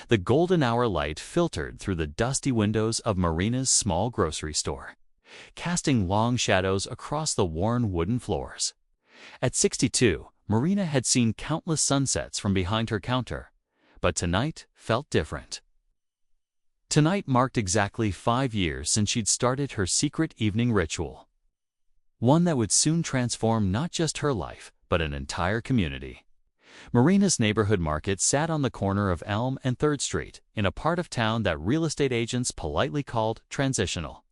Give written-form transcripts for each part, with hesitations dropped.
The golden hour light filtered through the dusty windows of Marina's small grocery store, casting long shadows across the worn wooden floors. At 62, Marina had seen countless sunsets from behind her counter, but tonight felt different. Tonight marked exactly 5 years since she'd started her secret evening ritual, one that would soon transform not just her life, but an entire community. Marina's neighborhood market sat on the corner of Elm and 3rd Street, in a part of town that real estate agents politely called transitional.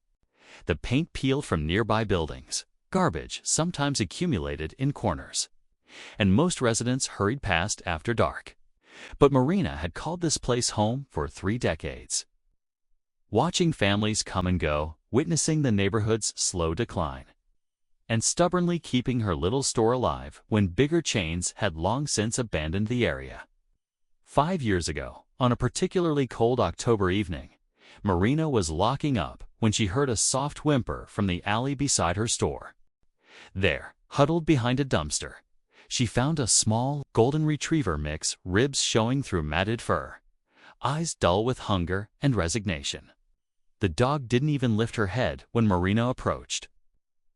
The paint peeled from nearby buildings, garbage sometimes accumulated in corners, and most residents hurried past after dark. But Marina had called this place home for 3 decades. Watching families come and go, witnessing the neighborhood's slow decline, and stubbornly keeping her little store alive when bigger chains had long since abandoned the area. 5 years ago, on a particularly cold October evening, Marina was locking up when she heard a soft whimper from the alley beside her store. There, huddled behind a dumpster, she found a small, golden retriever mix, ribs showing through matted fur, eyes dull with hunger and resignation. The dog didn't even lift her head when Marina approached.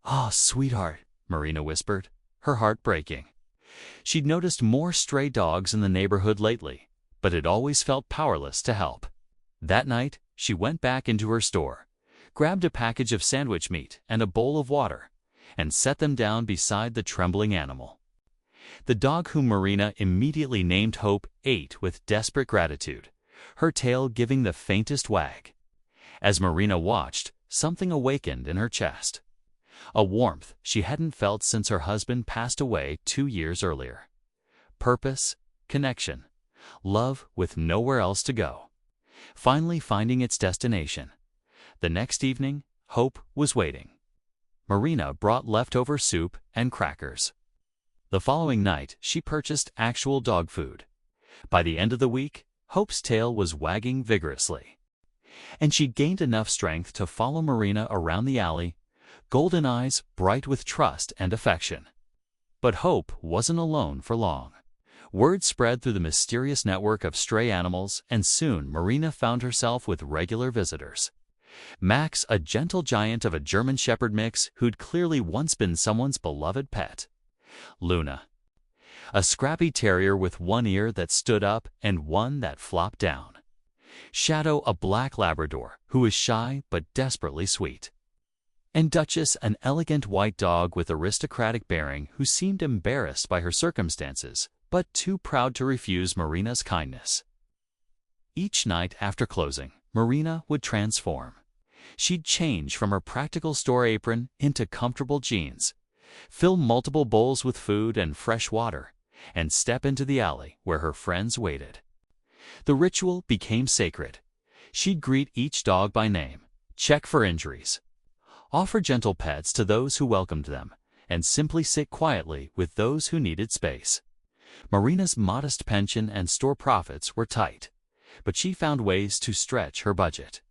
"Ah, sweetheart," Marina whispered, her heart breaking. She'd noticed more stray dogs in the neighborhood lately, but had always felt powerless to help. That night, she went back into her store, grabbed a package of sandwich meat and a bowl of water, and set them down beside the trembling animal. The dog, whom Marina immediately named Hope, ate with desperate gratitude, her tail giving the faintest wag. As Marina watched, something awakened in her chest. A warmth she hadn't felt since her husband passed away 2 years earlier. Purpose, connection, love with nowhere else to go. Finally finding its destination. The next evening, Hope was waiting. Marina brought leftover soup and crackers. The following night, she purchased actual dog food. By the end of the week, Hope's tail was wagging vigorously, and she'd gained enough strength to follow Marina around the alley, golden eyes bright with trust and affection. But Hope wasn't alone for long. Word spread through the mysterious network of stray animals, and soon Marina found herself with regular visitors. Max, a gentle giant of a German Shepherd mix who'd clearly once been someone's beloved pet. Luna, a scrappy terrier with one ear that stood up and one that flopped down. Shadow, a black Labrador who was shy but desperately sweet. And Duchess, an elegant white dog with aristocratic bearing who seemed embarrassed by her circumstances, but too proud to refuse Marina's kindness. Each night after closing, Marina would transform. She'd change from her practical store apron into comfortable jeans, fill multiple bowls with food and fresh water, and step into the alley where her friends waited. The ritual became sacred. She'd greet each dog by name, check for injuries, offer gentle pets to those who welcomed them, and simply sit quietly with those who needed space. Marina's modest pension and store profits were tight, but she found ways to stretch her budget.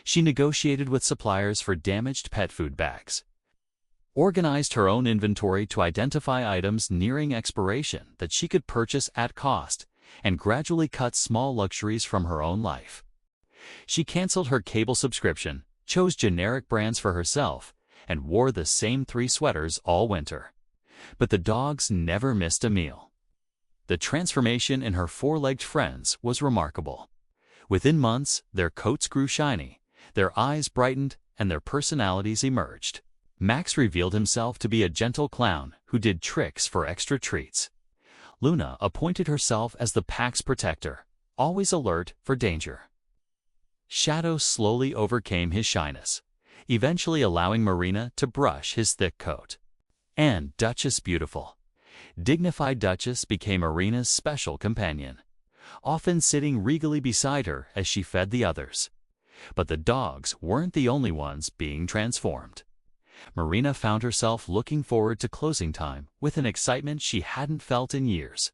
She negotiated with suppliers for damaged pet food bags, organized her own inventory to identify items nearing expiration that she could purchase at cost, and gradually cut small luxuries from her own life. She canceled her cable subscription, chose generic brands for herself, and wore the same 3 sweaters all winter. But the dogs never missed a meal. The transformation in her 4-legged friends was remarkable. Within months, their coats grew shiny, their eyes brightened, and their personalities emerged. Max revealed himself to be a gentle clown who did tricks for extra treats. Luna appointed herself as the pack's protector, always alert for danger. Shadow slowly overcame his shyness, eventually allowing Marina to brush his thick coat. And Duchess, beautiful, dignified Duchess, became Marina's special companion, often sitting regally beside her as she fed the others. But the dogs weren't the only ones being transformed. Marina found herself looking forward to closing time with an excitement she hadn't felt in years.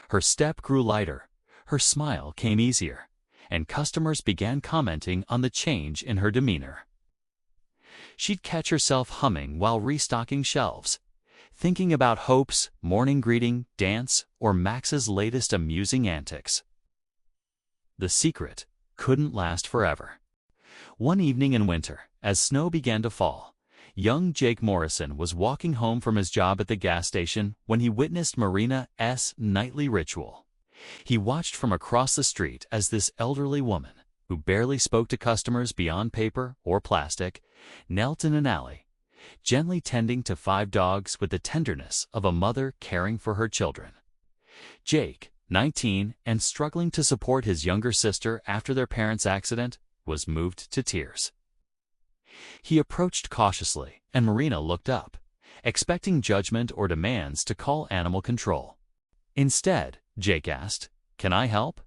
Her step grew lighter, her smile came easier, and customers began commenting on the change in her demeanor. She'd catch herself humming while restocking shelves, thinking about Hope's morning greeting, dance, or Max's latest amusing antics. the secret couldn't last forever. One evening in winter, as snow began to fall, young Jake Morrison was walking home from his job at the gas station when he witnessed Marina's nightly ritual. He watched from across the street as this elderly woman, who barely spoke to customers beyond paper or plastic, knelt in an alley, gently tending to 5 dogs with the tenderness of a mother caring for her children. Jake, 19 and struggling to support his younger sister after their parents' accident, was moved to tears. He approached cautiously, and Marina looked up, expecting judgment or demands to call animal control. Instead, Jake asked, "Can I help?"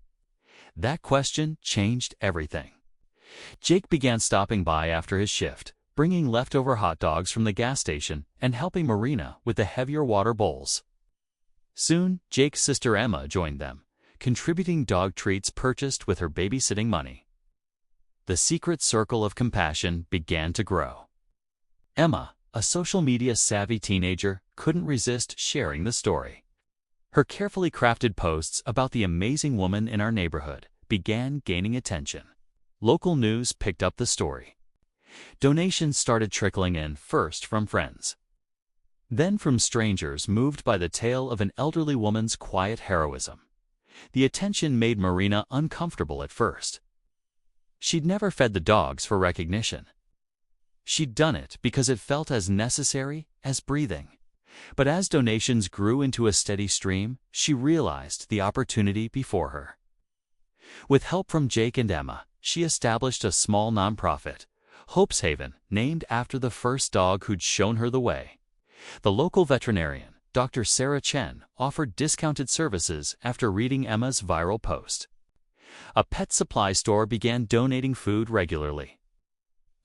That question changed everything. Jake began stopping by after his shift, bringing leftover hot dogs from the gas station and helping Marina with the heavier water bowls. Soon, Jake's sister Emma joined them, contributing dog treats purchased with her babysitting money. The secret circle of compassion began to grow. Emma, a social media-savvy teenager, couldn't resist sharing the story. Her carefully crafted posts about the amazing woman in our neighborhood began gaining attention. Local news picked up the story. Donations started trickling in, first from friends, then from strangers moved by the tale of an elderly woman's quiet heroism. The attention made Marina uncomfortable at first. She'd never fed the dogs for recognition. She'd done it because it felt as necessary as breathing. But as donations grew into a steady stream, she realized the opportunity before her. With help from Jake and Emma, she established a small nonprofit, Hope's Haven, named after the first dog who'd shown her the way. The local veterinarian, Dr. Sarah Chen, offered discounted services after reading Emma's viral post. A pet supply store began donating food regularly.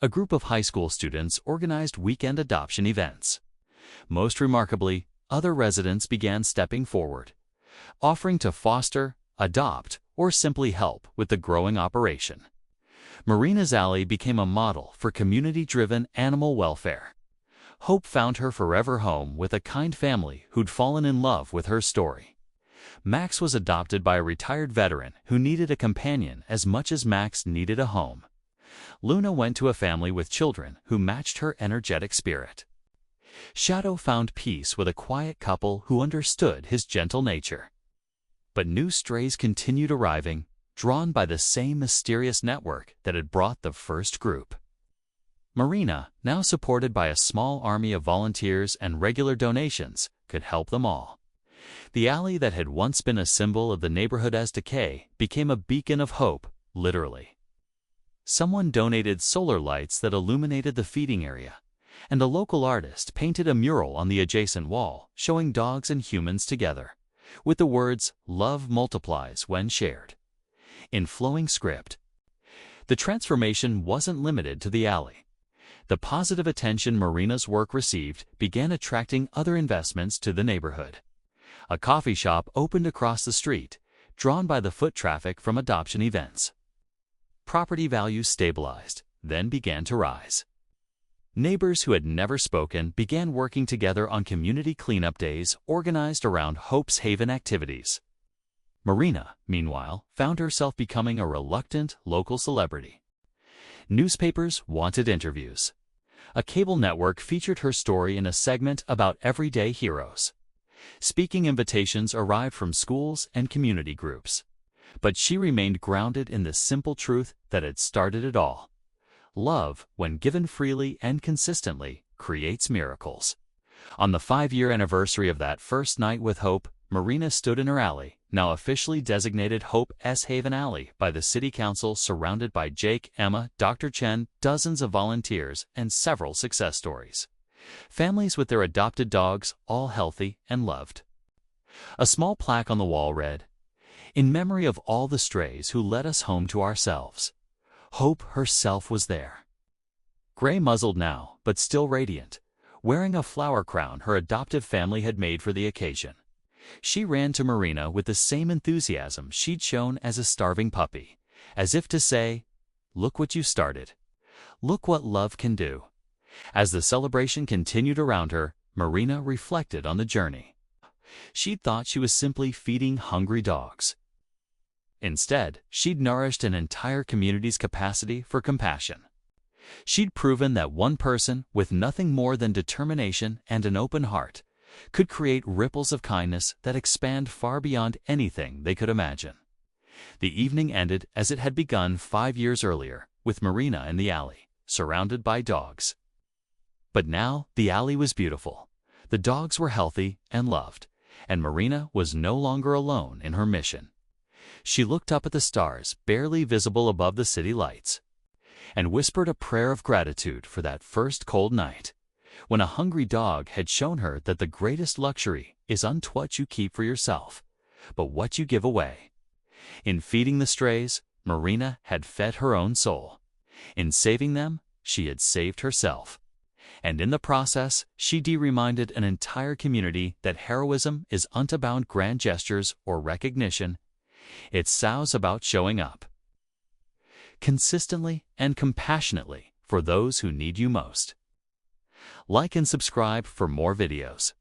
A group of high school students organized weekend adoption events. Most remarkably, other residents began stepping forward, offering to foster, adopt, or simply help with the growing operation. Marina's Alley became a model for community-driven animal welfare. Hope found her forever home with a kind family who'd fallen in love with her story. Max was adopted by a retired veteran who needed a companion as much as Max needed a home. Luna went to a family with children who matched her energetic spirit. Shadow found peace with a quiet couple who understood his gentle nature. But new strays continued arriving, drawn by the same mysterious network that had brought the first group. Marina, now supported by a small army of volunteers and regular donations, could help them all. The alley that had once been a symbol of the neighborhood's decay became a beacon of hope, literally. Someone donated solar lights that illuminated the feeding area, and a local artist painted a mural on the adjacent wall showing dogs and humans together, with the words, "Love multiplies when shared," in flowing script. The transformation wasn't limited to the alley. The positive attention Marina's work received began attracting other investments to the neighborhood. A coffee shop opened across the street, drawn by the foot traffic from adoption events. Property values stabilized, then began to rise. Neighbors who had never spoken began working together on community cleanup days organized around Hope's Haven activities. Marina, meanwhile, found herself becoming a reluctant local celebrity. Newspapers wanted interviews. A cable network featured her story in a segment about everyday heroes. Speaking invitations arrived from schools and community groups. But she remained grounded in the simple truth that had started it all. Love, when given freely and consistently, creates miracles. On the 5-year anniversary of that first night with Hope, Marina stood in her alley, now officially designated Hope's Haven Alley by the City Council, surrounded by Jake, Emma, Dr. Chen, dozens of volunteers, and several success stories. Families with their adopted dogs, all healthy and loved. A small plaque on the wall read, "In memory of all the strays who led us home to ourselves." Hope herself was there. Gray-muzzled now, but still radiant, wearing a flower crown her adoptive family had made for the occasion. She ran to Marina with the same enthusiasm she'd shown as a starving puppy, as if to say, "Look what you started. Look what love can do." As the celebration continued around her, Marina reflected on the journey. She'd thought she was simply feeding hungry dogs. Instead, she'd nourished an entire community's capacity for compassion. She'd proven that one person, with nothing more than determination and an open heart, could create ripples of kindness that expand far beyond anything they could imagine. The evening ended as it had begun 5 years earlier, with Marina in the alley, surrounded by dogs. But now the alley was beautiful. The dogs were healthy and loved, and Marina was no longer alone in her mission. She looked up at the stars, barely visible above the city lights, and whispered a prayer of gratitude for that first cold night, when a hungry dog had shown her that the greatest luxury isn't what you keep for yourself, but what you give away. In feeding the strays, Marina had fed her own soul. In saving them, she had saved herself. And in the process, she reminded an entire community that heroism isn't about grand gestures or recognition. It's sows about showing up consistently and compassionately for those who need you most. Like and subscribe for more videos.